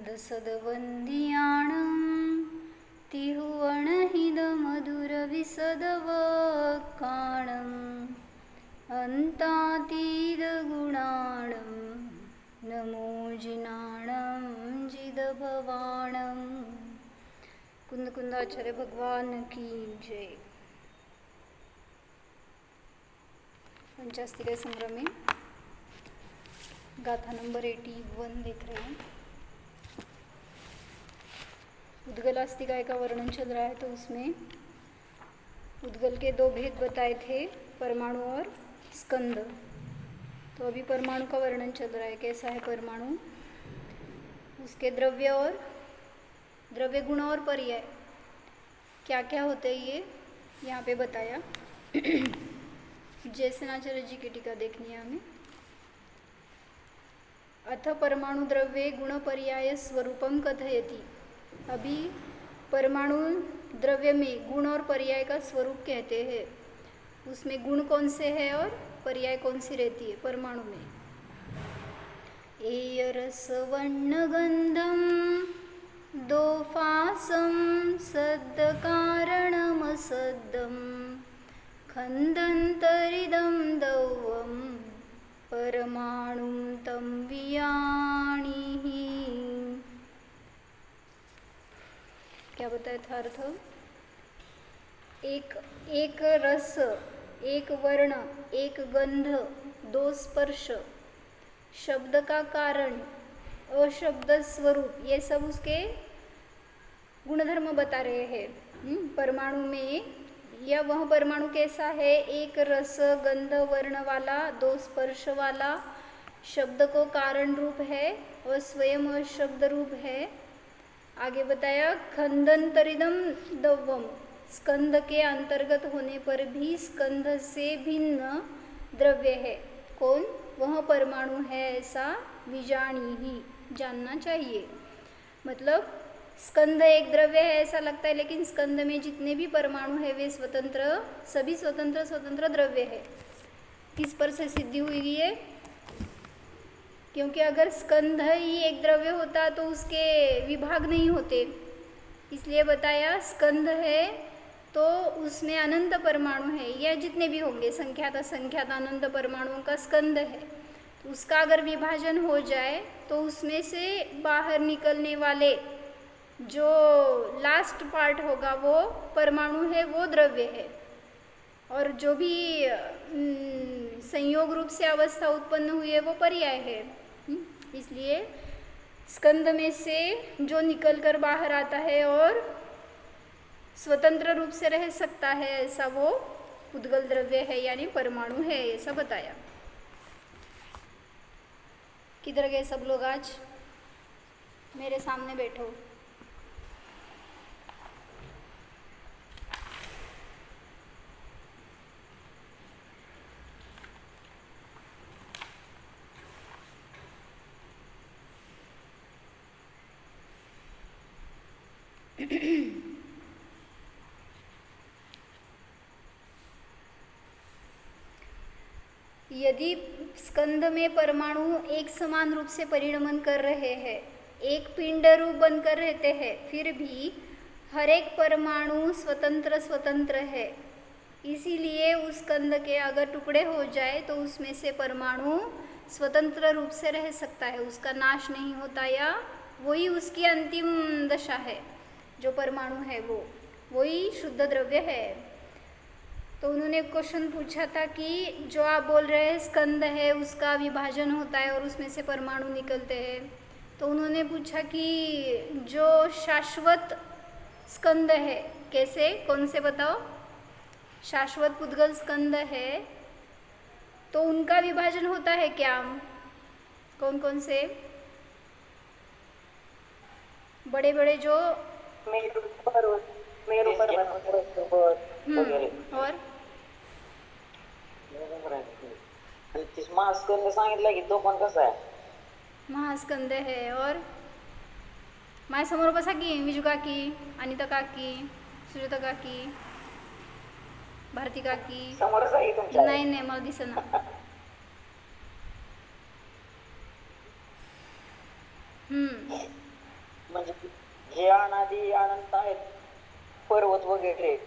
दसदवन्दियाणं तिहुवणहिदमधुरविसदवकाणम् अन्तातीतगुणाणं नमो जिनाणं जिदभवाणं। कुंदकुंदाचार्य भगवान की जय। पंचास्तिक संग्रह में गाथा नंबर 81 देख रहे हैं। उद्गलास्तिकाय का वर्णन चल रहा है, तो उसमें उद्गल के दो भेद बताए थे, परमाणु और स्कंद। तो अभी परमाणु का वर्णन चल रहा है। कैसा है परमाणु, उसके द्रव्य और द्रव्य गुण और पर्याय क्या क्या होते हैं, ये यहाँ पे बताया। जयसेनाचार्य जी की टीका देखनी है हमें। अथ परमाणु द्रव्ये गुण पर्याय स्वरूपम कथयति। अभी परमाणु द्रव्य में गुण और पर्याय का स्वरूप कहते हैं। उसमें गुण कौन से हैं और पर्याय कौन सी रहती है परमाणु में। एयरसवर्णगंधम दोफासम सद्कारणमसद्दम खंदंतरिदम दौवम परमाणुम तम वियाणि। क्या बताया था अर्थ। एक रस, एक वर्ण, एक गंध, दो स्पर्श, शब्द का कारण, अशब्द स्वरूप, ये सब उसके गुणधर्म बता रहे हैं परमाणु में। या वह परमाणु कैसा है, एक रस गंध वर्ण वाला, दो स्पर्श वाला, शब्द को कारण रूप है और स्वयं शब्द रूप है। आगे बताया खंदंतरिदम दव्वम, स्कंद के अंतर्गत होने पर भी स्कंद से भिन्न द्रव्य है। कौन, वह परमाणु है, ऐसा विजानी ही, जानना चाहिए। मतलब स्कंद एक द्रव्य है ऐसा लगता है, लेकिन स्कंद में जितने भी परमाणु है वे स्वतंत्र, सभी स्वतंत्र स्वतंत्र द्रव्य है। किस पर से सिद्धि हुई है, क्योंकि अगर स्कंद ही एक द्रव्य होता तो उसके विभाग नहीं होते। इसलिए बताया स्कंद है तो उसमें अनंत परमाणु है, या जितने भी होंगे संख्यात असंख्यात अनंत परमाणुओं का स्कंद है। तो उसका अगर विभाजन हो जाए तो उसमें से बाहर निकलने वाले जो लास्ट पार्ट होगा वो परमाणु है, वो द्रव्य है। और जो भी संयोग रूप से अवस्था उत्पन्न हुई है वो पर्याय है। इसलिए स्कंद में से जो निकलकर बाहर आता है और स्वतंत्र रूप से रह सकता है, ऐसा वो उद्गल द्रव्य है, यानी परमाणु है, ऐसा बताया। किधर गए सब लोग, आज मेरे सामने बैठो। यदि स्कंद में परमाणु एक समान रूप से परिणमन कर रहे हैं, एक पिंड रूप बनकर रहते हैं, फिर भी हर एक परमाणु स्वतंत्र स्वतंत्र है। इसीलिए उस स्कंद के अगर टुकड़े हो जाए तो उसमें से परमाणु स्वतंत्र रूप से रह सकता है, उसका नाश नहीं होता, या वही उसकी अंतिम दशा है। जो परमाणु है वो वही शुद्ध द्रव्य है। तो उन्होंने क्वेश्चन पूछा था कि जो आप बोल रहे हैं स्कंद है, उसका विभाजन होता है और उसमें से परमाणु निकलते हैं, तो उन्होंने पूछा कि जो शाश्वत स्कंद है, कैसे, कौन से बताओ, शाश्वत पुद्गल स्कंद है, तो उनका विभाजन होता है क्या, कौन कौन से, बड़े बड़े जो और महास्कंद सांगितलं की तो पण कसा आहे, महास्कंद है। और माझ्या समोर बसा की, विजू काकी, अनिता काकी, सुजाता काकी, भारती काकी, समोरच आहे तुमच्या. नाही नाही मला दिसेना। म्हणजे जे अनादी अनंत आहेत पर्वत वगैरे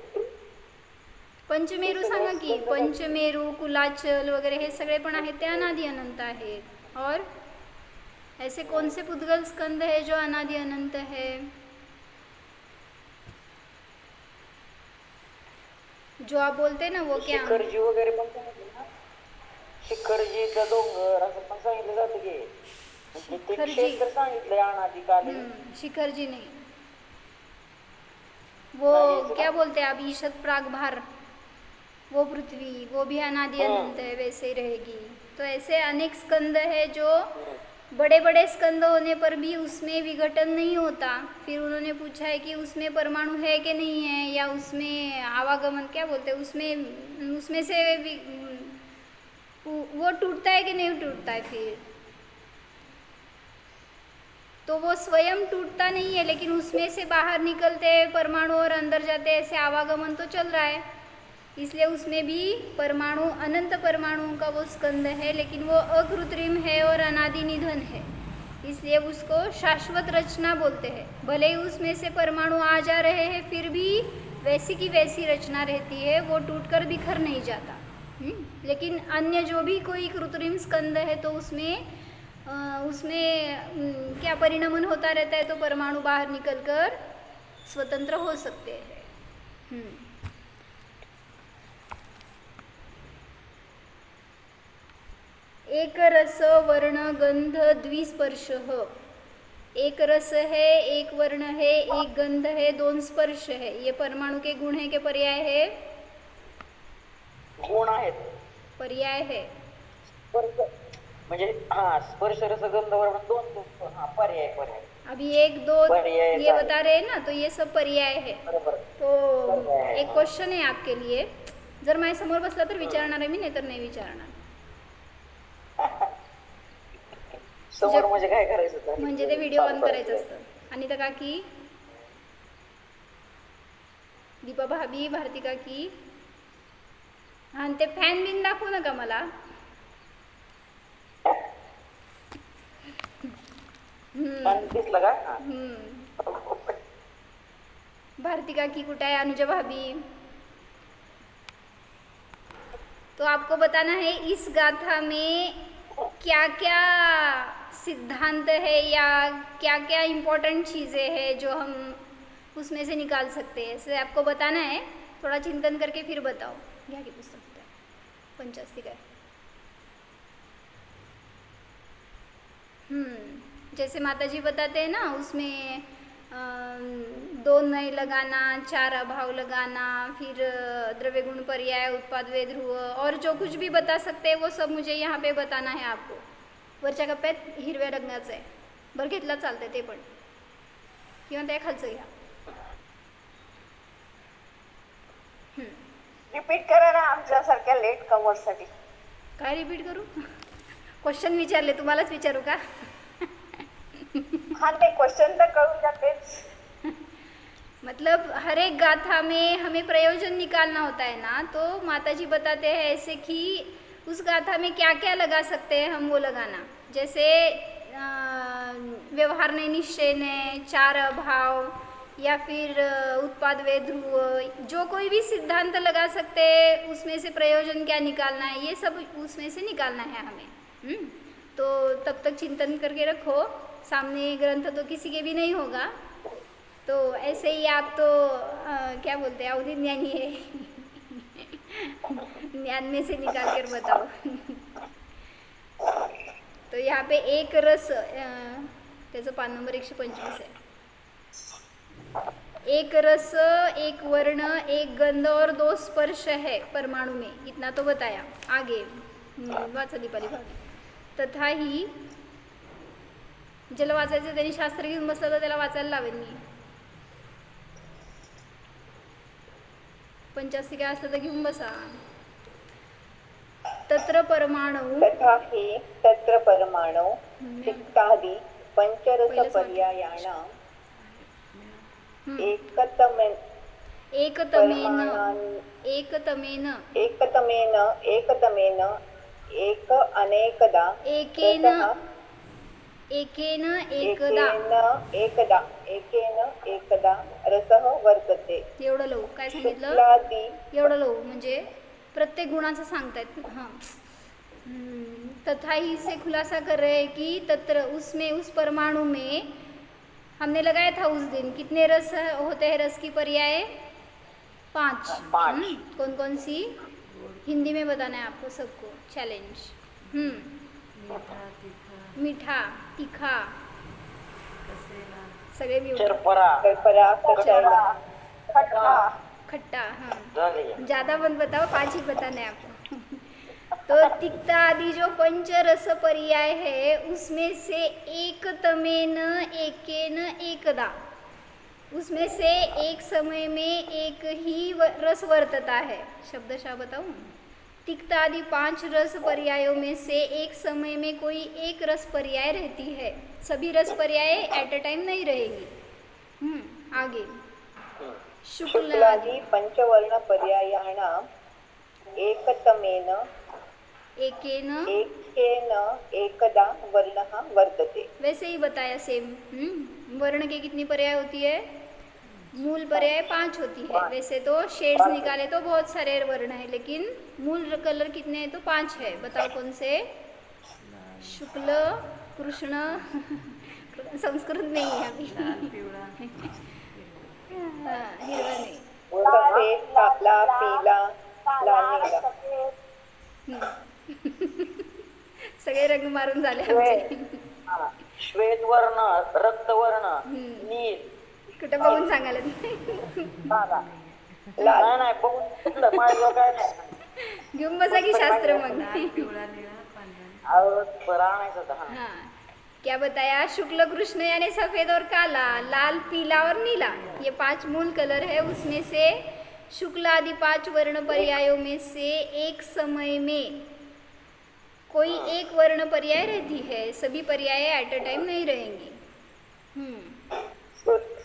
पंचमेरू ते सगळे सांगा की, स्कंद आहेत. पंचमेरू, कुलाचल वगैरे हे सगळे पण आहेत ते अनादि अनंत आहेत. और ऐसे कौन से पुद्गल स्कंद है जो अनादि अनंत है? जो आप बोलते हैं ना वो क्या? शिखरजी वगैरे पण सांगितलं ना, शिखरजीचा डोंगर असं पण सांगितलं जातं की, म्हणजे ते शिखरजी. क्षेत्र सांगितलंय अनादिकालीन. शिखरजी नहीं, वो नाही याचं क्या का? बोलते हैं आप, ईशत प्रागभार, वो पृथ्वी, वो भी अनादि अनंत है, वैसे ही रहेगी. तो ऐसे अनेक स्कंद है जो बड़े बड़े स्कंद होने पर भी उसमें विघटन नहीं होता. फिर उन्होंने पूछा है कि उसमें परमाणु है कि नहीं है, या उसमें आवागमन क्या बोलते हैं, उसमें उसमें से वो टूटता है कि नहीं टूटता है. फिर तो वो स्वयं टूटता नहीं है, लेकिन उसमें से बाहर निकलते हैं परमाणु और अंदर जाते हैं, ऐसे आवागमन तो चल रहा है. इसलिए उसमें भी परमाणु, अनंत परमाणुओं का वो स्कंद है, लेकिन वो अकृत्रिम है और अनादि निधन है. इसलिए उसको शाश्वत रचना बोलते हैं. भले ही उसमें से परमाणु आ जा रहे हैं, फिर भी वैसी की वैसी रचना रहती है, वो टूटकर बिखर नहीं जाता. लेकिन अन्य जो भी कोई कृत्रिम स्कंद है तो उसमें क्या परिणमन होता रहता है, तो परमाणु बाहर निकलकर स्वतंत्र हो सकते हैं. एक रस वर्ण गंध द्विस्पर्श. एक रस है, एक वर्ण है, एक गंध है, दोन स्पर्श है. ये परमाणु के गुण है के पर्याय है? गुण आहेत. पर्याय है. स्पर्श म्हणजे हा स्पर्श रसगंध वर्ण दोन हा पर्याय पर्याय. अभी एक दो पर्याय ये बता रहे हैं ना, तो ये सब पर्याय है. बरोबर. तो पर्याय. एक क्वेश्चन आहे आपके लिए. जर माझ्या समोर बसला तर विचारणार आहे मी, नाही तर नाही विचारणार. समोर म्हणजे काय करायचं होतं? म्हणजे ते व्हिडिओ बंद करायचं असतं. अनिता काकी, दीपा भाभी, भारती काकी, हा ते फॅन बिन दाखवू नका मला. पण दिसलं का? हा. भारती काकी कुठे है, अनुजा भाभी. तो आपको बताना है इस गाथा में क्या क्या सिद्धांत है या क्या क्या इम्पोर्टेंट चीज़ें हैं जो हम उसमें से निकाल सकते हैं. ऐसे आपको बताना है. थोड़ा चिंतन करके फिर बताओ. घ्या की पुस्तक पंचास्तिक है. जैसे माताजी बताते हैं ना, उसमें दो नए लगाना, चार अभाव लगाना, फिर द्रव्य गुण पर्याय, उत्पाद वे ध्रुव, और जो कुछ भी बता सकते हैं वो सब मुझे यहाँ पे बताना है आपको. वरच्या कप्प्यात हिरव्या रंगाचं आहे, बरं घेतला चालतंय ते पण, किंवा त्या खालचं घ्या. रिपीट करा ना आमच्यासारख्या लेट कमर्ससाठी. काय रिपीट करू? क्वेश्चन विचारले, तुम्हालाच विचारू का? हाँ नहीं, क्वेश्चन तो करूँ क्या तेज? मतलब हर एक गाथा में हमें प्रयोजन निकालना होता है ना, तो माताजी बताते हैं ऐसे कि उस गाथा में क्या क्या लगा सकते हैं हम, वो लगाना. जैसे व्यवहार ने, निश्चय ने, चार अभाव, या फिर उत्पाद वे ध्रुव, जो कोई भी सिद्धांत लगा सकते हैं, उसमें से प्रयोजन क्या निकालना है, ये सब उसमें से निकालना है हमें. तो तब तक चिंतन करके रखो. सामने ग्रंथ तो किसी के भी नहीं होगा, तो ऐसे ही आप तो क्या बोलते हैं, अवधि ज्ञानी है. ज्ञान में से निकाल कर बताओ. तो यहाँ पे एक रस, त्याचं पान नंबर 125 है. एक रस, एक वर्ण, एक गंध और दो स्पर्श है परमाणु में. इतना तो बताया. आगे वाचा दीपाली भाभी. तथा ही ज्याला वाचायचं त्यांनी शास्त्र घेऊन बसलं तर त्याला वाचायला लावेन मी. पंचास्ती काय असलं तर घेऊन बसा. तत्र परमाणु तथा हि तत्र परमाणु तिक्तादि पंचरस पर्यायाणां एकतमेन एकतमेन एक अनेकदा एकेन रसः एकेन एकदा एकेन एकदा रसः वर्तते एवढं लवू काय सांगितलं शुक्लादि एवढं लवू म्हणजे प्रत्येक गुणाचं सांगतायत हां तथा ही से खुलासा कर रहे हैं कि तत्र उसमें उस परमाणु में हमने लगाया था उस दिन कितने रस होते हैं रस की पर्याय 5 5 कौन कौन सी हिंदी में बताना है आपको सबको चैलेंज मीठा तीखा सगळे भी होते. चरपरा परपरा कषायला खट्टा हाँ झाले ज़्यादा मत बताओ 5 ही बताना है आपको तो तिक्ता आदि जो पंच रस पर्याय है उसमें से एकतमेन एकेन एकदा उसमें से एक समय में एक ही रस वर्तता है शब्दशः बताऊं तिक्त आदि 5 रस पर्यायों में से एक समय में कोई एक रस पर्याय रहती है सभी रस पर्याय एट अ टाइम नहीं रहेगी आगे शुक्लादि शुक्लादि पंचवर्ण पर्यायाणाम् एकतमेन एकेन एकदा वर्णः वर्तते वैसे ही बताया सेम वर्ण के कितनी पर्याय होती है मूल पर्याय 5 होती है वैसे तो शेड्स निकाले तो बहुत सारे वर्ण है लेकिन मूल कलर कितने हैं तो 5 है बताओ कौन से शुक्ल कृष्ण संस्कृत नहीं है अभी हाँ, हिरवा नहीं सफेद काला पीला लाल नीला सगळे रंग मारून झाले आमचे श्वेत वर्ण रक्तवर्ण नील कुठं बघून सांगायला नाही नाही बघून कुठलं माझं काय नाही घेऊन बसा की शास्त्र मग बरं आणायचं होतं हा हाँ क्या बताया शुक्ल कृष्ण यानी सफ़ेद और काला लाल पीला और नीला ये 5 मूल कलर है उसमें से शुक्ल आदि 5 वर्ण पर्यायों में से एक समय में कोई एक वर्ण पर्याय रहती है सभी पर्याय एट अ टाइम नहीं रहेंगी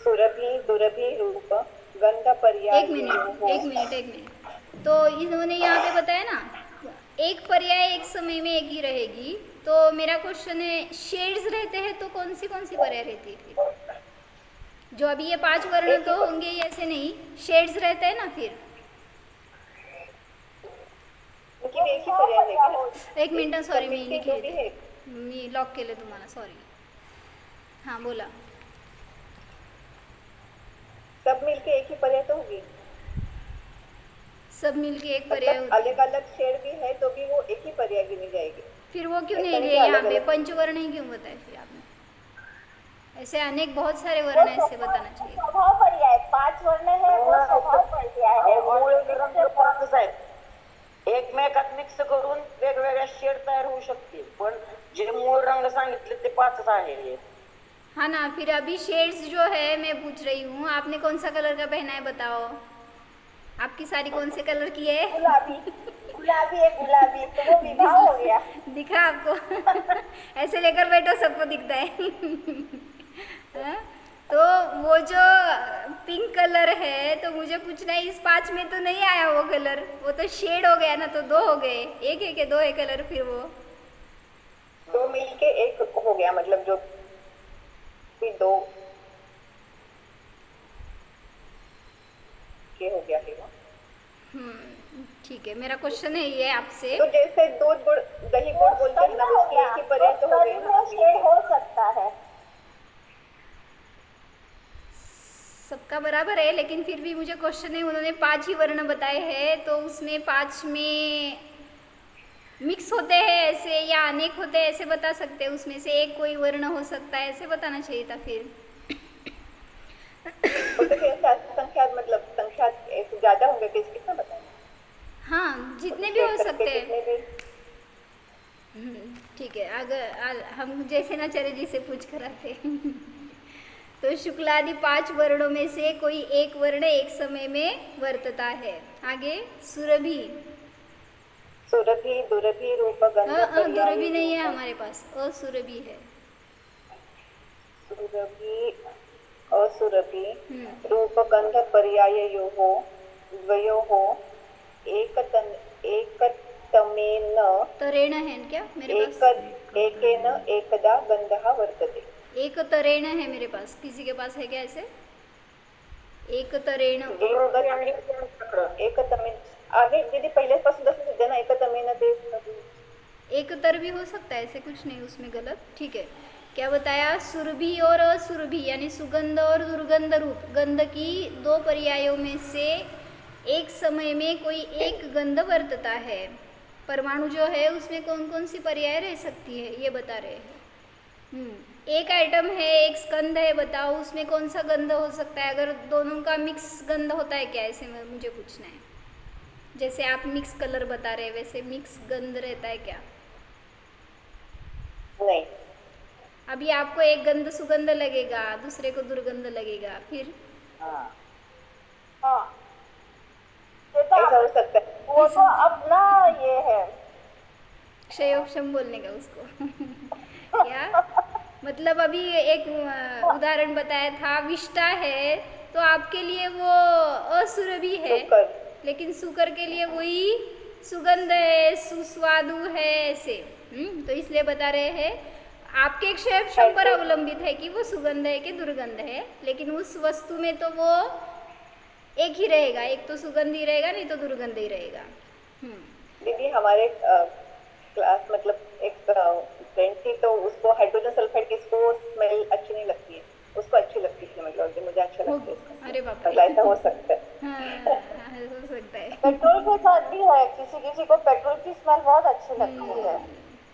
सुरभि दुरभि रूप गंध पर्याय एक मिनट तो इन्होंने यहाँ पे बताया ना एक पर्याय एक समय में एक ही रहेगी तो मेरा क्वेश्चन है शेड्स रहते हैं तो कौन सी पर्याय रहती है फिर जो अभी ये 5 वर्ण तो होंगे ही ऐसे नहीं शेड्स रहते हैं ना फिर एक ही पर्याय आहे. एक मिनिट सॉरी मी ते दोघे लिखले आहेत. मी लॉक केलं तुम्हाला सॉरी हां बोला सब मिलके एक ही पर्याय तो होगी सब मिलके एक पर्याय मतलब होती है अलग अलग शेड भी है तो भी वो एक ही पर्याय गिनी जाएगी फिर वो क्यों नहीं ऐसा लिए नहीं यहाँ अलग पे अलग। पंचवर्ण ही क्यों बताए फिर आपने ऐसे अनेक बहुत सारे वर्ण ऐसे बताना चाहिए स्वभाव पर्याय 5 वर्ण है वो स्वभाव पर्याय है अहो, मूळ रंग 5च आहेत एकमेकात मिक्स करून वेगवेगळ्या शेड तयार होऊ शकतील पण जे मूळ रंग सांगितले ते 5च आहे हाँ ना फिर अभी शेड्स जो है मैं पूछ रही हूँ आपने कौन सा कलर का पहना है बताओ आपकी साड़ी कौन से कलर की है गुलाबी है गुलाबी तो वो विवाह हो गया दिखा आपको ऐसे लेकर बैठो सबको दिखता है हाँ? तो वो जो पिंक कलर है तो मुझे पूछना है इस 5 में तो नहीं आया वो कलर वो तो शेड हो गया ना तो 2 हो गए एक है कि 2 है कलर फिर वो दो मिलके एक हो गया मतलब जो भी दो के हो गया है वो ठीक है मेरा क्वेश्चन है ये आपसे तो जैसे दूध गुड़ दही गुड़ बोलते हैं ना उसके एक ही पर्याय तो हो गए ना शेड हो सकता है सबका बराबर है लेकिन फिर भी मुझे क्वेश्चन है उन्होंने 5 ही वर्ण बताए हैं तो उसमें 5 में मिक्स होते हैं ऐसे या अनेक होते हैं ऐसे बता सकते हैं उसमें से एक कोई वर्ण हो सकता है ऐसे बताना चाहिए था फिर तो फिर संख्या मतलब संख्या ऐसे ज्यादा होंगे किस कितना बताएं हाँ जितने भी हो सकते हैं कितने भी ठीक है अगर हम जैसे ना चरे जी से पूछ कर आते तो शुक्लादि 5 वर्णों में से कोई एक वर्ण एक समय में वर्तता है आगे सुरभि सुरभि दुरभि रूप गंध दुरभि नहीं है हमारे पास असुरभि है सुरभि असुरभि रूप गंध पर्याययोः द्वयोः तमेन तरेण है क्या मेरे एक पास? एकेन एकदा गंधः वर्तते। एक तरेण है मेरे पास, किसी के पास है क्या ऐसे? एक तरेण. एकतमेन आगे दीदी पहिल्यापासून तसंच होते ना, एकतमेन ते एक तर भी हो सकता है, ऐसे कुछ नहीं उसमें गलत. ठीक है. क्या बताया? सुरभि और असुरभि यानी सुगंध और दुर्गंध रूप गंध की दो पर्यायों में से एक समय में कोई एक गंध वर्तता है. परमाणु जो है उसमें कौन कौन सी पर्याय रह सकती है ये बता रहे हैं. एक आइटम है, एक स्कंद है, बताओ उसमें कौन सा गंध हो सकता है? अगर दोनों का मिक्स गंध होता है क्या, ऐसे में मुझे पूछना है. जैसे आप मिक्स कलर बता रहे हैं वैसे मिक्स गंध रहता है क्या? नहीं। अभी आपको एक गंध सुगंध लगेगा, दूसरे को दुर्गंध लगेगा, फिर हाँ हाँ ये तो ऐसा हो सकता है। वो तो अपना ये है। क्षयोक्षम बोलने का उसको क्या मतलब? अभी एक उदाहरण बताया था, विष्टा है तो आपके लिए वो असुरभि है, शुकर। लेकिन सुकर के लिए वही सुगंध है, सुस्वादु है, ऐसे. तो इसलिए बता रहे हैं आपके क्षयोक्षम पर अवलंबित है कि वो सुगंध है कि दुर्गंध है, लेकिन उस वस्तु में तो वो एक ही रहेगा, एक तो सुगंध ही रहेगा, नहीं तो दुर्गंध ही रहेगा. दीदी हमारे क्लास मतलब एक फ्रेंड थी, तो उसको हाइड्रोजन सल्फाइड की इसको स्मेल अच्छी नहीं लगती है, उसको अच्छी लगती थी, मतलब कि मुझे अच्छा लगता है इसका. अरे बाप मतलब ऐसा हो सकता है. हाँ, हो सकता है. पेट्रोल के साथ भी है, किसी किसी को पेट्रोल की स्मेल बहुत अच्छी लगती है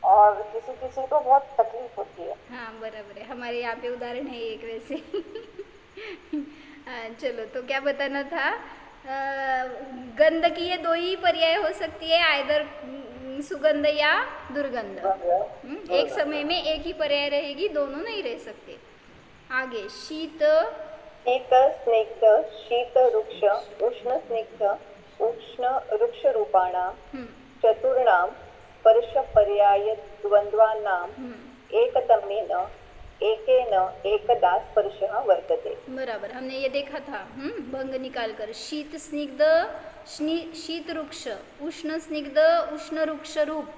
और किसी किसी को बहुत तकलीफ होती है. हाँ बराबर है, हमारे यहाँ पे उदाहरण है एक वैसे. चलो, तो क्या बताना था? गंध की ये दो ही पर्याय हो सकती है, आइदर सुगंध या दुर्गंध. एक समय में एक ही पर्याय रहेगी, दोनों नहीं रह सकते. आगे शीत शीत स्निग्ध शीत वृक्ष उष्ण स्निग्ध उष्ण वृक्ष रूपाणां चतुर्णां स्पर्श पर्याय द्वंद्वानां एकतमेन एकेन एकदा स्पर्शः वर्तते. बराबर, हमने ये देखा था. भंग निकाल कर शीत स्निग्ध शीत वृक्ष, उष्ण स्निग्ध उष्ण वृक्ष रूप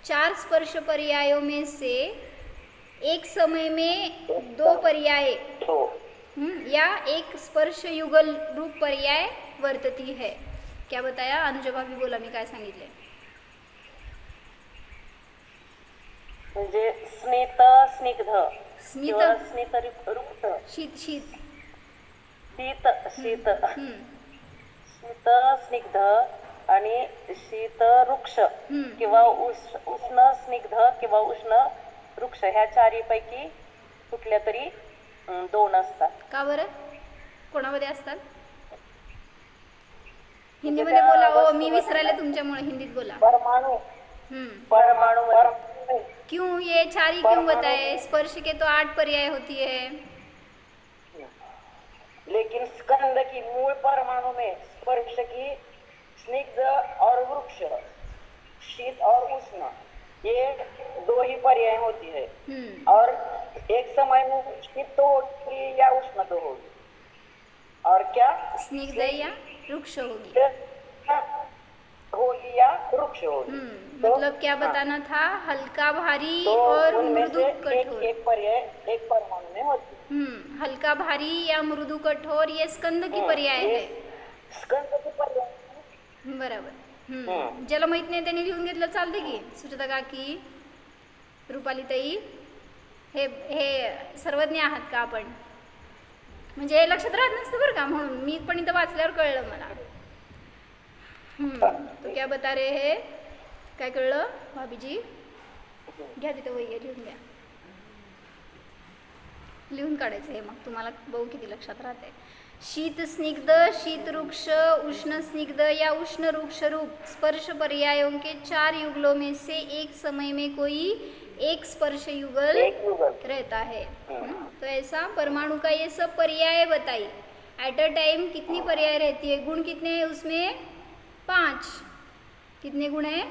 4 स्पर्श पर्यायों में से एक समय में 2 पर्याय या एक स्पर्श युगल रूप पर्याय वर्तती है. क्या बताया? अनुजभा भी बोला, मी काय सांगितले? म्हणजे स्मित स्निग्ध स्मित किंवा स्मित रुक्त शीत शीत शीत शीत हम्म, शीत स्निग्ध आणि शीत वृक्ष किंवा उष्ण स्निग्ध किंवा उष्ण वृक्ष ह्या चारीपैकी कुठल्या तरी 2 असतात. का बरं? कोणामध्ये असतात? हिंदीमध्ये बोला. हो, मी विसरायला तुमच्यामुळे, हिंदीत बोला. परमाणु परमाणु क्यों ये 4 ही क्यों बताए? स्पर्श के तो 8 पर्याय होती है. लेकिन स्कंद की मूल परमाणु में स्पर्श की स्निग्ध और वृक्ष शीत और उष्ण ये 2 ही पर्याय होती है. और एक समय में शीत तो होगी या उष्ण तो होगी, और क्या स्निग्ध या वृक्ष होगी. होगी या वृक्ष होगी. मतलब क्या बताना था? हल्का भारी तो और उनमें मृदु से कठोर. एक पर्याय एक परमाणु में होती है. हल्का भारी या मृदु कठोर ये स्कंद की पर्याय ये है. स्कंद की पर्याय. बरोबर. ज्याला माहित नाही त्यांनी लिहून घेतलं चालते की? सुचेता काकी, रुपाली ताई, हे हे सर्वज्ञ आहात का आपण? म्हणजे हे लक्षात राहत नसतं बरं का, म्हणून मी पण इथं वाचल्यावर कळलं मला. तो क्या बता रहे हैं? काय कळलं भाभीजी? घ्या तिथे वही लिहून घ्या. लिहून काढायचं हे, मग तुम्हाला बघू किती लक्षात राहते. शीत स्निग्ध शीत वृक्ष उष्ण स्निग्ध या उष्ण वृक्ष रूप स्पर्श पर्यायों के 4 युगलों में से एक समय में कोई एक स्पर्श युगल रहता है. तो ऐसा परमाणु का ये सब पर्याय बताइए. एट अ टाइम कितनी पर्याय रहती है? गुण कितने हैं उसमें? 5. कितने गुण है?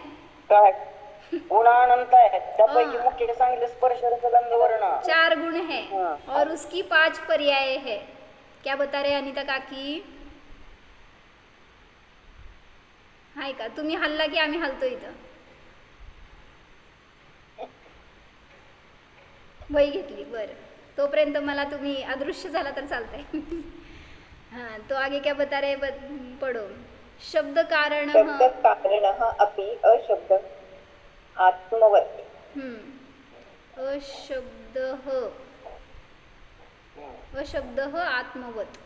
गुण अनंत है. त्यापैकी मुख्य सांगितले स्पर्श रस गंध वर्ण 4 गुण है और उसकी 5 पर्याय है. क्या बता रहे अनिता काकी? हाय का? तुम्ही हल्ला की आम्ही हलतो इथं? वही घेतली बरं. तोपर्यंत मला तुम्ही अदृश्य झाला तर चालतंय. हाँ तो आगे क्या बता रहे पढ़ो. शब्द कारण शब्द कारणः अपि अशब्द आत्मवत्. अशब्द आत्मवत.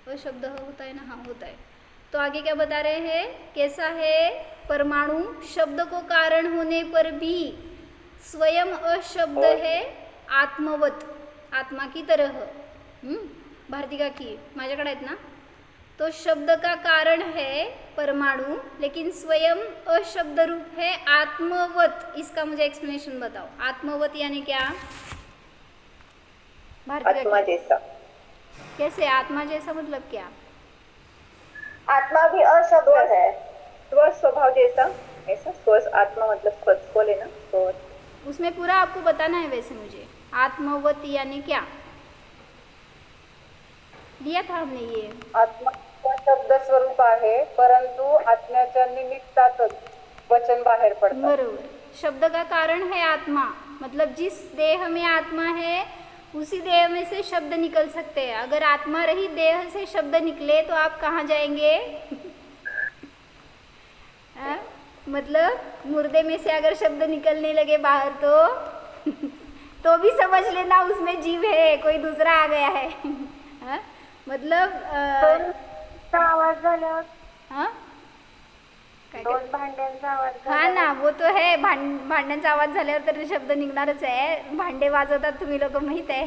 अशब्द होता है ना, हाँ होता है. तो आगे क्या बता रहे हैं, कैसा है परमाणु शब्द को कारण होने पर भी स्वयं अशब्द है आत्मवत, आत्मा की तरह. भारती का की माझ्याकडे आहेत ना. तो शब्द का कारण है परमाणु लेकिन स्वयं अशब्द रूप है आत्मवत. इसका मुझे एक्सप्लेनेशन बताओ. आत्मवत यानी क्या? भारती आत्मा जैसा. कैसे आत्मा जैसा मतलब क्या? आत्मा भी अशब्द है. स्व स्वभाव जैसा. ऐसा स्व आत्मा मतलब स्व लेना. तो उसमें पूरा आपको बताना है. वैसे मुझे आत्मवत यानी क्या लिया था हमने ये. आत्मा शब्द स्वरूप आहे परंतु आत्म्याच्या निमित्तातच वचन बाहेर पडतं. बरोबर. शब्द का कारण है आत्मा, मतलब जिस देह में आत्मा है उसी देह में से शब्द निकल सकते हैं. अगर आत्मा रही देह से शब्द निकले तो आप कहाँ जाएंगे? मतलब मुर्दे में से अगर शब्द निकलने लगे बाहर तो भी समझ लेना उसमें जीव है, कोई दूसरा आ गया है. मतलब आवाज झाल्यावर हाँ दोन भांड्यांचा आवाज हा ना, वो तो है. भांड्यांचा आवाज झाल्यावर तर शब्द निघणारच आहे. भांडे वाजवतात तुम्ही लोक माहीत आहे.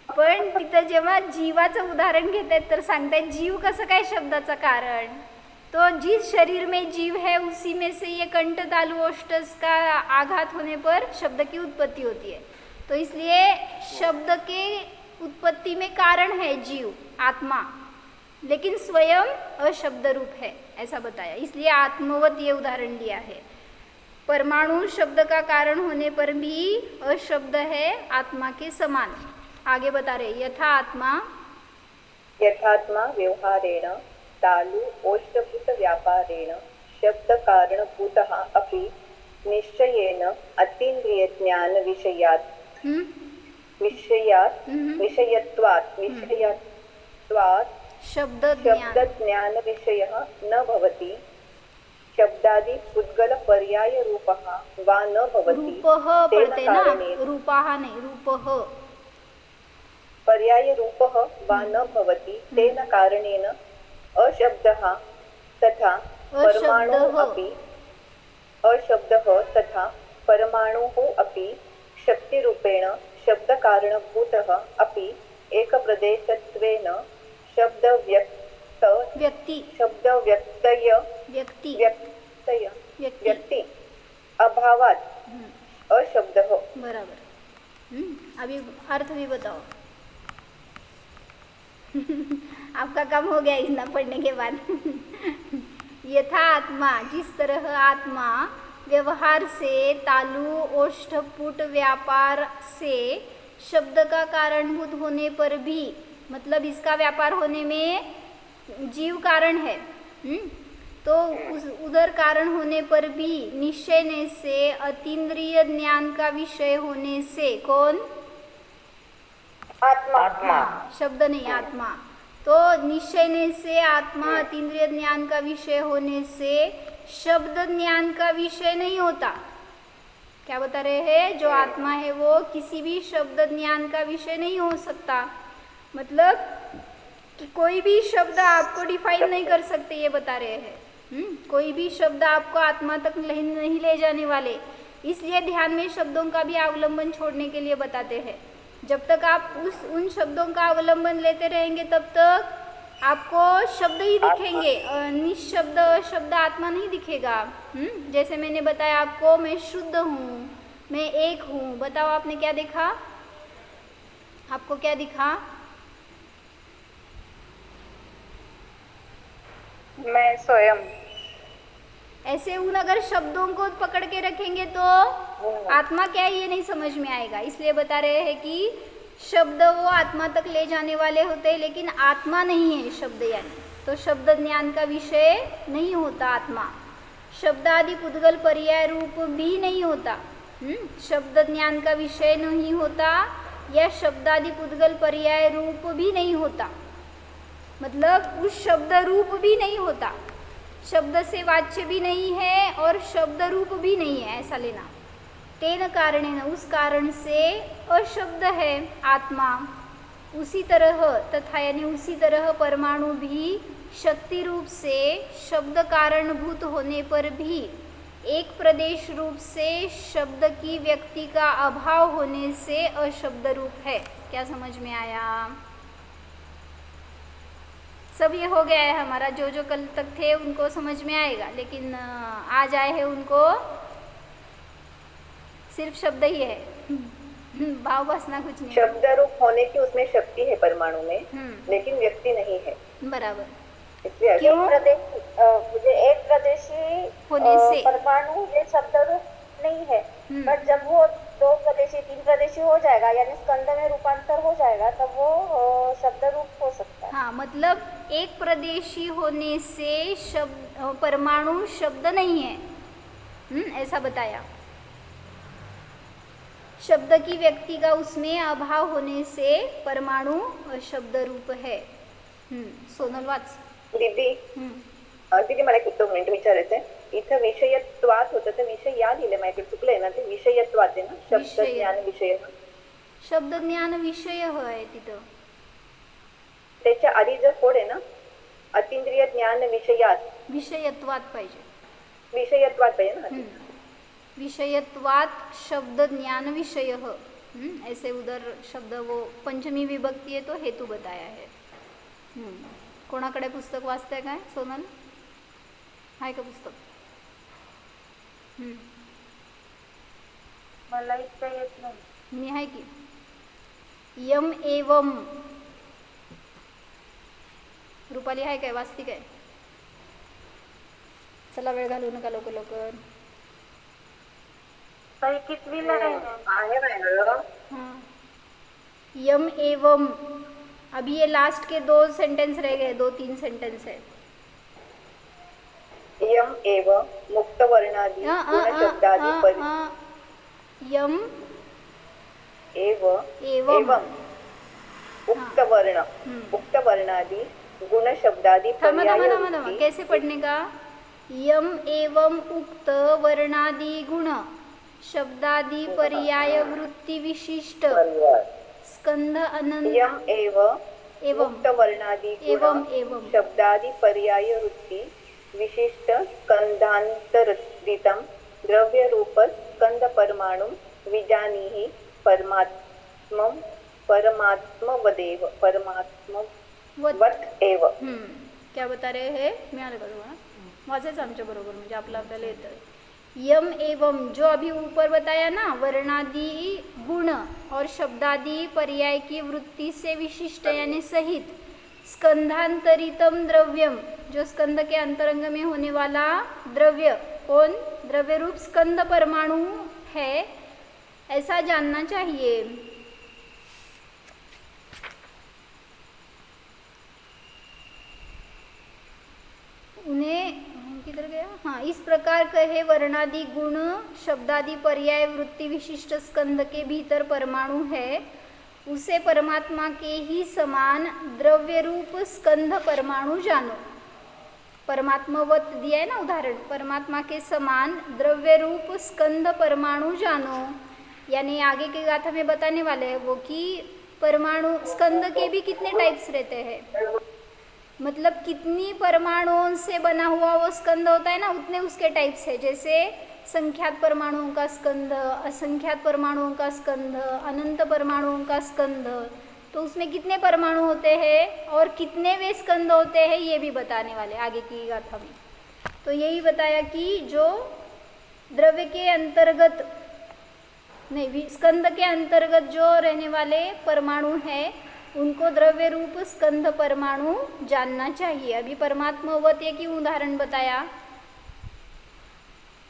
पण तिथं जेव्हा जीवाचं उदाहरण घेत आहेत तर सांगतायत जीव कसं काय शब्दाचं कारण. तो जिस शरीर में जीव है उसी में से ये कंठ तालु ओष्ठस का आघात होने पर शब्द की उत्पत्ति होती है. तो इसलिए शब्द के उत्पत्ति में कारण है जीव आत्मा, लेकिन स्वयं अशब्द रूप है, ऐसा बताया. इसलिए आत्मवत ये उदाहरण दिया है. परमाणु शब्द का कारण होने पर भी अशब्द है आत्मा के समान. आगे बता रहे यथात्मा व्यवहारेण तालु ओष्ठभूत व्यापारेण शब्द कारणभूतः अपि निश्चयेन अतीन्द्रिय ज्ञान विषयत्वात् शब्द ज्ञान विषयः न भवति. शब्दादि पुद्गल पर्याय रूपः वा न भवति. रूपः तेन पढ़ते ना, कारणेन रूपः नहीं रूपः. पर्याय रूपः वा न भवति. तेन कारणेन अशब्दः तथा परमाणुः अपि शक्तिरूपेण शब्दकारणभूतः अपि एकप्रदेशत्वेन व्यक्ति अभावात् अशब्दः. बराबर. अभी अर्थ भी बताओ. आपका काम हो गया इतना पढ़ने के बाद. यथा आत्मा, जिस तरह आत्मा व्यवहार से तालु ओष्ठ पुट व्यापार से शब्द का कारणभूत होने पर भी, मतलब इसका व्यापार होने में जीव कारण है. तो उधर कारण होने पर भी निश्चय से अतीन्द्रिय ज्ञान का विषय होने से कौन? आत्मा. शब्द नहीं आत्मा. तो निश्चय से आत्मा अतीन्द्रिय ज्ञान का विषय होने से शब्द ज्ञान का विषय नहीं होता. क्या बता रहे हैं? जो आत्मा है वो किसी भी शब्द ज्ञान का विषय नहीं हो सकता. मतलब कि कोई भी शब्द आपको डिफाइन नहीं कर सकते, ये बता रहे हैं. कोई भी शब्द आपको आत्मा तक नहीं ले जाने वाले. इसलिए ध्यान में शब्दों का भी अवलंबन छोड़ने के लिए बताते हैं. जब तक आप उन शब्दों का अवलंबन लेते रहेंगे तब तक आपको शब्द ही दिखेंगे. निशब्द शब्द आत्मा नहीं दिखेगा. जैसे मैंने बताया आपको, मैं शुद्ध हूँ, मैं एक हूँ. बताओ आपने क्या देखा? आपको क्या दिखा? मैं स्वयं. ऐसे उन अगर शब्दों को पकड़ के रखेंगे तो आत्मा क्या है ये नहीं समझ में आएगा. इसलिए बता रहे हैं कि शब्द वो आत्मा तक ले जाने वाले होते हैं, लेकिन आत्मा नहीं है शब्द. यानी तो शब्द ज्ञान का विषय नहीं होता आत्मा. शब्द आदि पुद्गल पर्याय रूप भी नहीं होता. शब्द ज्ञान का विषय नहीं होता या शब्दादि पुद्गल पर्याय रूप भी नहीं होता, मतलब उस शब्द रूप भी नहीं होता, शब्द से वाच्य भी नहीं है और शब्द रूप भी नहीं है, ऐसा लेना। तेन कारणेन, उस कारण से अशब्द है आत्मा। उसी तरह तथा यानी उसी तरह परमाणु भी शक्ति रूप से शब्द कारणभूत होने पर भी एक प्रदेश रूप से शब्द की व्यक्ति का अभाव होने से अशब्द रूप है। क्या समझ में आया? सब ये हो गया है हमारा, जो जो कल तक थे उनको समझ में आएगा, लेकिन आज आए हैं उनको सिर्फ शब्द ही है, भाव बसना कुछ नहीं। शब्द रूप होने की उसमें शक्ति है परमाणु में, लेकिन व्यक्ति नहीं है। बराबर। इसलिए क्यों? मुझे एक प्रदेशी होने से परमाणु ये शब्द रूप नहीं है, बट जब वो दो प्रदेशी तीन प्रदेशी हो जाएगा यानी स्कंद में रूपांतर हो जाएगा तब वो शब्द रूप हो सकता है। हाँ, मतलब एक प्रदेशी होने से शब्द परमाणु शब्द नहीं है, ऐसा बताया। शब्द की व्यक्ति का उसमें अभाव होने से परमाणु शब्द रूप है। सोनल वाच. दीदी दीदी मला एक उत्तर मिनिट विचारायचंय। इथं विषयत्वात होतं तर विषय या लिहिले माझ्याकडे चुकलंय ना, ते विषयत्वात आहे ना, शब्द ज्ञान विषय, शब्द ज्ञान विषय आहे तिथं। त्याच्या आधी जर कोड आहे ना, अतींद्रिय ज्ञान विषयात, विषयत्वात पाहिजे, विषयत्वात पाहिजे ना, विषयत्वात शब्द ज्ञान विषय, ऐसे उधर शब्द वो पंचमी विभक्ती है तो हेतु बताया है। कोणाकडे पुस्तक वाचताय काय सोनल? आहे का पुस्तक? मला इतकं येत नाही। मी आहे की यम एवम, रुपाली आहे काय? वाचती काय? चला वेळ घालू नका लवकर लवकर। ताई कितवीला आहे मॅडम? हाँ, यम एवम। अभी ये लास्ट के 2 सेंटेंस रह गए, 2-3 सेंटेंस है। यम एव मुक्त वर्णादि गुण शब्दादि परि, यम एव एवं एवं उक्त वर्ण, उक्त वर्णादि गुण शब्दादि पर्याय वृत्ति। कैसे पढ़ने का? यम एवं उक्त वर्णादि गुण शब्दादि पर्याय वृत्ति विशिष्ट स्कंध अनंत। यम एव एवं मुक्त वर्णादि एवं गुण एवं शब्दादि पर्याय वृत्ति विशिष्ट स्कंधांतरितं द्रव्य रूप स्कंद परमाणु विजानीहि परमात्म परमात्मवदेव परमात्मवत एव। क्या बता रहे हैं? मी आले का तुम्हाला? वाचायचं आमच्या बरोबर, म्हणजे आपल्याला येतं। यम एवं, जो अभी ऊपर बताया ना, वर्णादि गुण और शब्दादि पर्याय की वृत्ति से विशिष्ट यानी सहित स्कंधांतरितम द्रव्यम, जो स्कंद के अंतरंग में होने वाला द्रव्य, कौन? द्रव्य रूप स्कंद परमाणु है, ऐसा जानना चाहिए। उन्हें किधर गया? हाँ, इस प्रकार कहे वर्णादि गुण शब्दादि पर्याय वृत्ति विशिष्ट स्कंद के भीतर परमाणु है, उसे परमात्मा के ही समान द्रव्य रूप स्कंद परमाणु जानो। परमात्मवत दिया है ना उदाहरण, परमात्मा के समान द्रव्य रूप स्कंद परमाणु जानो, यानी आगे की गाथा में बताने वाले हैं वो कि परमाणु स्कंद के भी कितने टाइप्स रहते हैं, मतलब कितनी परमाणुओं से बना हुआ वो स्कंद होता है ना, उतने उसके टाइप्स है। जैसे संख्यात परमाणुओं का स्कंद, असंख्यात परमाणुओं का स्कंद, अनंत परमाणुओं का स्कंद, तो उसमें कितने परमाणु होते हैं और कितने वे स्कंद होते हैं ये भी बताने वाले आगे की गाथा में। तो यही बताया कि जो द्रव्य के अंतर्गत नहीं, स्कंद के अंतर्गत जो रहने वाले परमाणु हैं उनको द्रव्य रूप स्कंद परमाणु जानना चाहिए। अभी परमात्मवत एक ही उदाहरण बताया।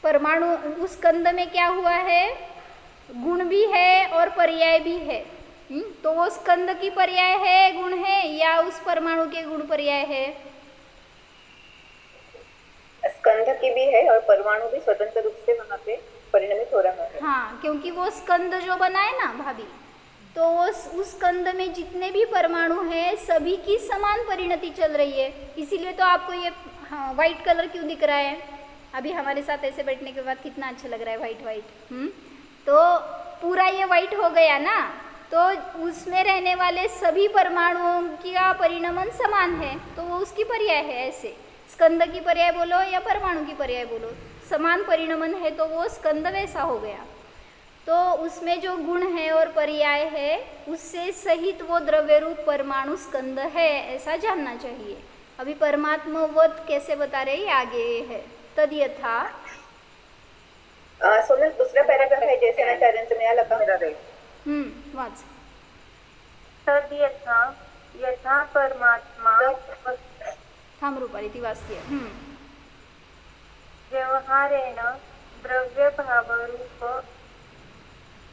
परमाणु उस स्कंद में क्या हुआ है? गुण भी है और पर्याय भी है। तो वो स्कंद की पर्याय है, गुण है, या उस परमाणु के गुण पर्याय है? स्कंद की भी है और परमाणु भी स्वतंत्र रूप से वहाँ पे परिणमित हो रहा है। हाँ, क्योंकि वो स्कंद जो बना है ना भाभी, तो उस स्कंद में जितने भी परमाणु हैं सभी की समान परिणति चल रही है। इसीलिए तो आपको ये हाँ वाइट कलर क्यों दिख रहा है? अभी हमारे साथ ऐसे बैठने के बाद कितना अच्छा लग रहा है वाइट वाइट। तो पूरा ये वाइट हो गया ना, तो उसमें रहने वाले सभी परमाणुओं का परिणमन समान है, तो वो उसकी पर्याय है। ऐसे स्कंद की पर्याय बोलो या परमाणु की पर्याय बोलो, समान परिणमन है तो वो स्कंद वैसा हो गया। तो उसमें जो गुण है और पर्याय है उससे सहित वो द्रव्य रूप परमाणु स्कंद है, ऐसा जानना चाहिए। अभी परमात्मवत कैसे बता रहे हैं आगे है। तद यथा सोनल दूसरा पैराग्राफ है जैसे आचार्यांचं मिळालं का? वाच। तद यथा यथा परमात्मा थांब रूपाली ती वाचते। व्यवहारेण द्रव्य भावरूप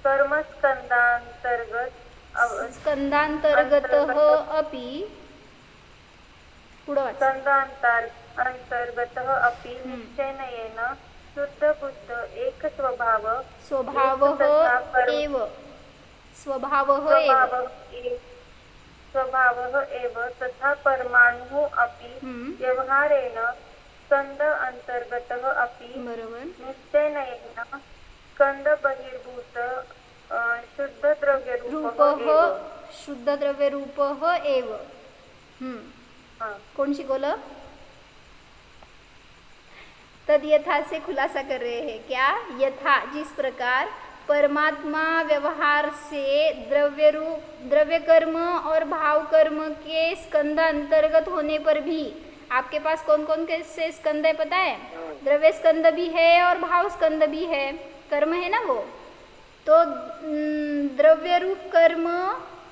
कर्मस्कंदांतर्गत स्कंदांतर्गतः अपि पुढं वाच। अंतर्गतः अपि निश्चयेन शुद्ध बुद्ध एक स्वभाव स्वभावः एव स्वभावः एव तथा परमाणुः अपि व्यवहारेण स्कंद अंतर्गतः अपि बरोबर। निश्चयेन स्कंद बहिर्भूत शुद्ध द्रव्य रूपः शुद्ध द्रव्य रूपः एव। कौन शिकवलं? तद यथा से खुलासा कर रहे हैं क्या? यथा जिस प्रकार परमात्मा व्यवहार से द्रव्य रूप द्रव्य कर्म और भाव कर्म के स्कंद अंतर्गत होने पर भी, आपके पास कौन कौन से स्कंद है पता है? द्रव्य स्कंद भी है और भाव स्कंद भी है, कर्म है ना वो। तो द्रव्य रूप कर्म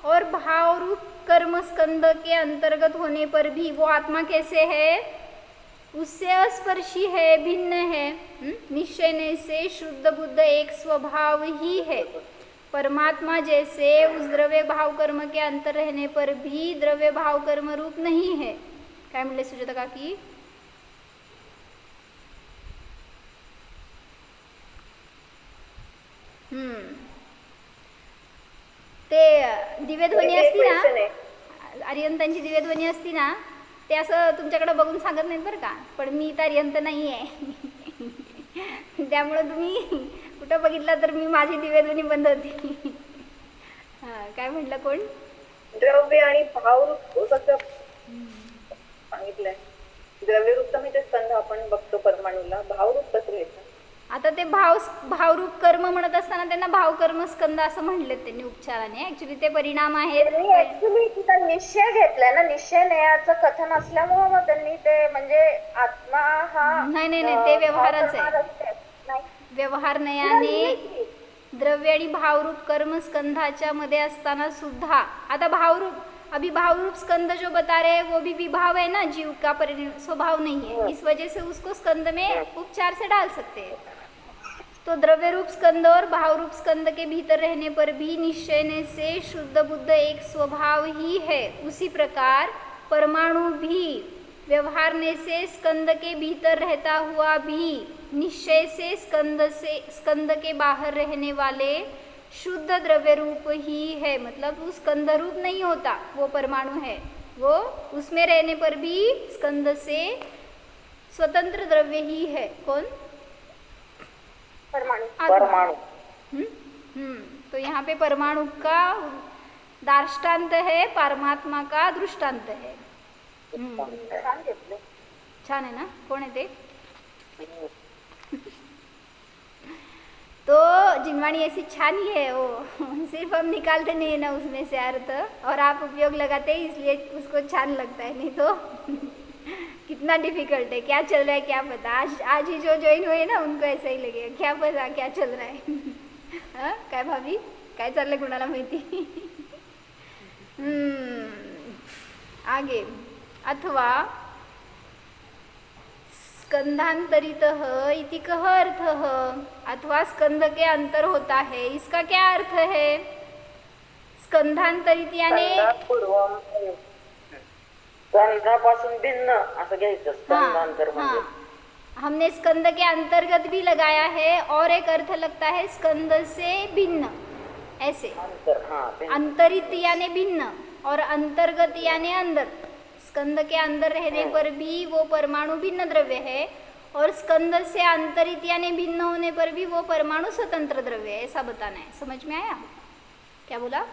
और भाव रूप कर्म स्कंद के अंतर्गत होने पर भी वो आत्मा कैसे है? उससे अस्पर्शी है, भिन्न है। निश्चय से शुद्ध बुद्ध एक स्वभाव ही है। परमात्मा जैसे उस द्रव्य भाव कर्म के अंतर रहने पर भी द्रव्य भाव कर्म रूप नहीं है। काय म्हणले सुजाता काकी? ते दिव्यध्वनी असती ना, आर्यंतांची दिव्यध्वनी असती ना, ते असं तुमच्याकडे बघून सांगत नाहीत बरं का, पण मी तर आर्यंत नाही आहे त्यामुळं तुम्ही कुठं बघितलं तर मी माझी दिव्यध्वनी बंद होती। काय म्हटलं कोण? द्रव्य आणि भावरूप कसं सांगितलंय? द्रव्य रूप तर म्हणजे स्कंद आपण बघतो परमाणूला, भावरूप कसं घ्यायचं? आता ते भावरूप कर्म म्हणत असताना त्यांना भावकर्म स्कंद असं म्हणलेत त्यांनी उपचाराने। ऍक्च्युली ते परिणाम आहेत। ऍक्च्युली तिथं निश्चय घेतलाय ना, निश्चय नयाचं कथन असल्यामुळे मग त्यांनी ते म्हणजे आत्मा हा नाही ते व्यवहारच आहे। व्यवहार नयाने द्रव्य आणि भावरूप कर्म स्कंधाच्या मध्ये असताना सुद्धा, आता भावरूप स्कंद जो बता रहे हैं वो भी विभाव है ना, जीव का स्वभाव नहीं है, इस वजह से उसको स्कंद में उपचार से डाल सकते हैं। तो द्रव्य रूप स्कंद और भाव रूप स्कंद के भीतर रहने पर भी निश्चय से शुद्ध बुद्ध एक स्वभाव ही है। उसी प्रकार परमाणु भी व्यवहारने से स्कंद के भीतर रहता हुआ भी निश्चय से स्कंद के बाहर रहने वाले शुद्ध द्रव्य रूप ही है। मतलब वो स्कंद रूप नहीं होता, वो परमाणु है, वो उसमें रहने पर भी स्कंद से स्वतंत्र द्रव्य ही है। कौन? परमाणु। तो यहाँ पे परमाणु का दार्ष्टान्त है, परमात्मा का दृष्टांत है। छान है ना? कौन है ते? तो जिनवाणी ऐसी छान ही है वो, सिर्फ हम निकालते नहीं है ना उसमें से अर्थ, और आप उपयोग लगाते हैं इसलिए उसको छान लगता है, नहीं तो कितना डिफिकल्ट है। क्या चल रहा है क्या पता, आज ही जो ज्वाइन हुए ना उनको ऐसा ही लगेगा, क्या पता क्या चल रहा है। हाँ काय भाभी, काय चाललंय कुणाला माहिती। आगे अथवा स्कंधांतरितः इति कह अर्थः, अथवा स्कंद के अंतर होता है, इसका क्या अर्थ है? स्कंधांतरित यानी स्कंधापासून भिन्न असं घ्यायचं, स्कंधांतर म्हणजे हमने स्कंद के अंतर्गत भी लगाया है, और एक अर्थ लगता है स्कंद से भिन्न, ऐसे अंतरित यानी भिन्न और अंतर्गत यानी अंदर। स्कंद के अंदर रहने पर भी वो परमाणु भिन्न द्रव्य है, और स्कंद से अंतरित यानी भिन्न होने पर भी वो परमाणु स्वतंत्र द्रव्य है, ऐसा बताना है। समझ में आया? क्या बोला?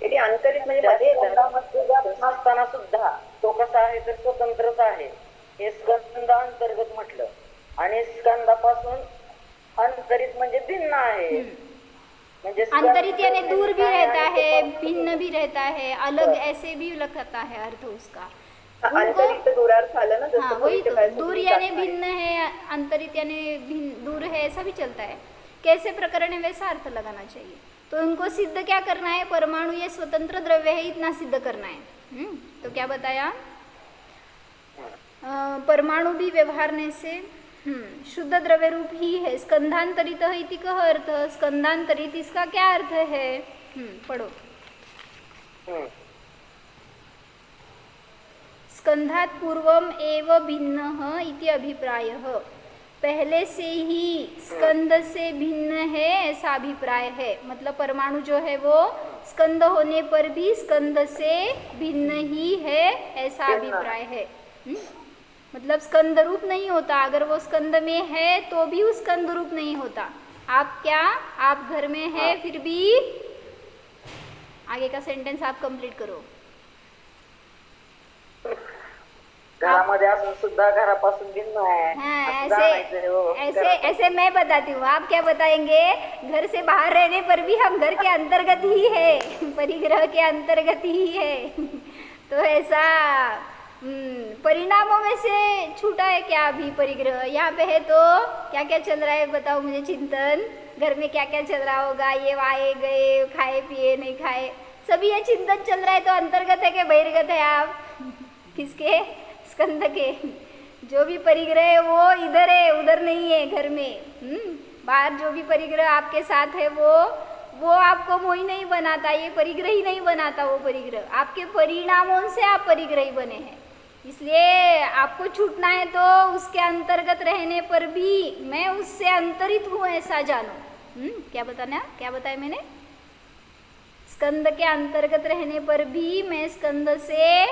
अंतरित म्हणजे मध्ये येतं. असताना सुद्धा तो कसा आहे तर स्वतंत्रच आहे, हे स्कंद अंतर्गत म्हटलं, आणि स्कंदापासून अंतरित म्हणजे भिन्न आहे। म्हणजे अंतरित यानी दूर भी रहता है, भिन्न भी रहता है, अलग ऐसे भी लगता है अर्थ उसका। अंतरित दूरार्थ आलं ना, हाँ वही तो, दूर यानी भिन्न है, अंतरित यानी दूर है, ऐसा भी चलता है। कैसे प्रकरण है वैसा अर्थ लगाना चाहिए। तो उनको सिद्ध क्या करना है? परमाणु ये स्वतंत्र द्रव्य है, इतना सिद्ध करना है। तो क्या बताया? परमाणु भी व्यवहारने से शुद्ध द्रव्य रूप ही है। स्कंधांतरित इति कह अर्थ, स्कंधांतरित इसका क्या अर्थ है? पढ़ो। स्कंधात पूर्वम एव भिन्न इति अभिप्रायः, पहले से ही स्कंद से भिन्न है ऐसा अभिप्राय है। मतलब परमाणु जो है वो स्कंद होने पर भी स्कंद से भिन्न ही है ऐसा अभिप्राय है। मतलब स्कंद रूप नहीं होता, अगर वो स्कंद में है तो भी उस स्कंद रूप नहीं होता। आप क्या, आप घर में है फिर भी, आगे का सेंटेंस आप कंप्लीट करो। घरामध्ये असून सुद्धा घरापासून भिन्न आहे। हाँ, ऐसे मैं बताती हूँ, आप क्या बताएंगे? घर से बाहर रहने पर भी हम घर के अंतर्गत ही है, परिग्रह के अंतर्गत ही है। तो ऐसा परिणामों में से छूटा है क्या अभी परिग्रह? यहाँ पे है तो क्या क्या चल रहा है बताओ मुझे चिंतन। घर में क्या क्या चल रहा होगा? ये आए गए, खाए पिए नहीं खाए, सभी ये चिंतन चल रहा है। तो अंतर्गत है कि बहिर्गत है आप? किसके? स्कंद के। जो भी परिग्रह है वो इधर है, उधर नहीं है घर में। बाहर जो भी परिग्रह आपके साथ है वो आपको मोही नहीं बनाता, ये परिग्रह ही नहीं बनाता। वो परिग्रह आपके परिणामों से आप परिग्रही बने हैं। इसलिए आपको छूटना है तो उसके अंतर्गत रहने पर भी मैं उससे अंतरित हूँ ऐसा जानो। क्या बताना, क्या बताया मैंने? स्कंद के अंतर्गत रहने पर भी मैं स्कंद से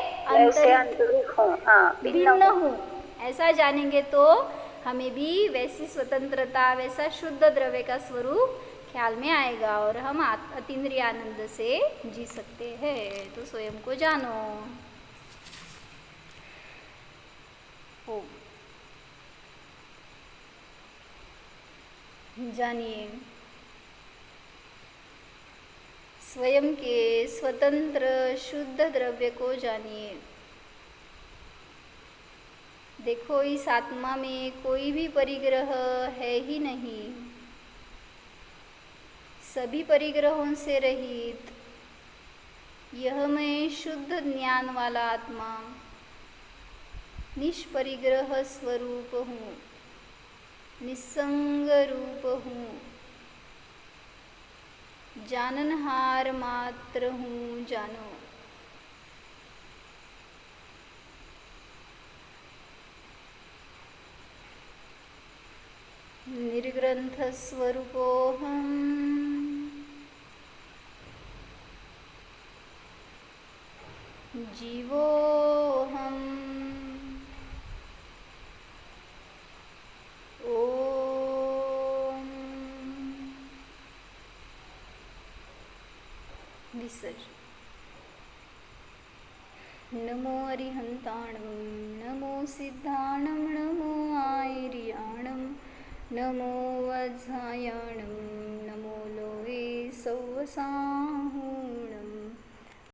भिन्न हूँ ऐसा जानेंगे तो हमें भी वैसी स्वतंत्रता, वैसा शुद्ध द्रव्य का स्वरूप ख्याल में आएगा और हम अतीन्द्रिय आनंद से जी सकते हैं। तो स्वयं को जानो। जानिए स्वयं के स्वतंत्र शुद्ध द्रव्य को जानिए। देखो इस आत्मा में कोई भी परिग्रह है ही नहीं, सभी परिग्रहों से रहित यह मैं शुद्ध ज्ञान वाला आत्मा निष्परिग्रह स्वरूप हूँ, निस्संग रूप हूँ, जाननहार मात्र हूँ। जानो निर्ग्रंथ स्वरूपोऽहम्, जीवोऽहम्, ओम विसर्ज। नमो अरिहंताणं, नमो सिद्धाणं, नमो आयर्याणं, नमो वज्रायणं, नमो लोहे सौवसाहु।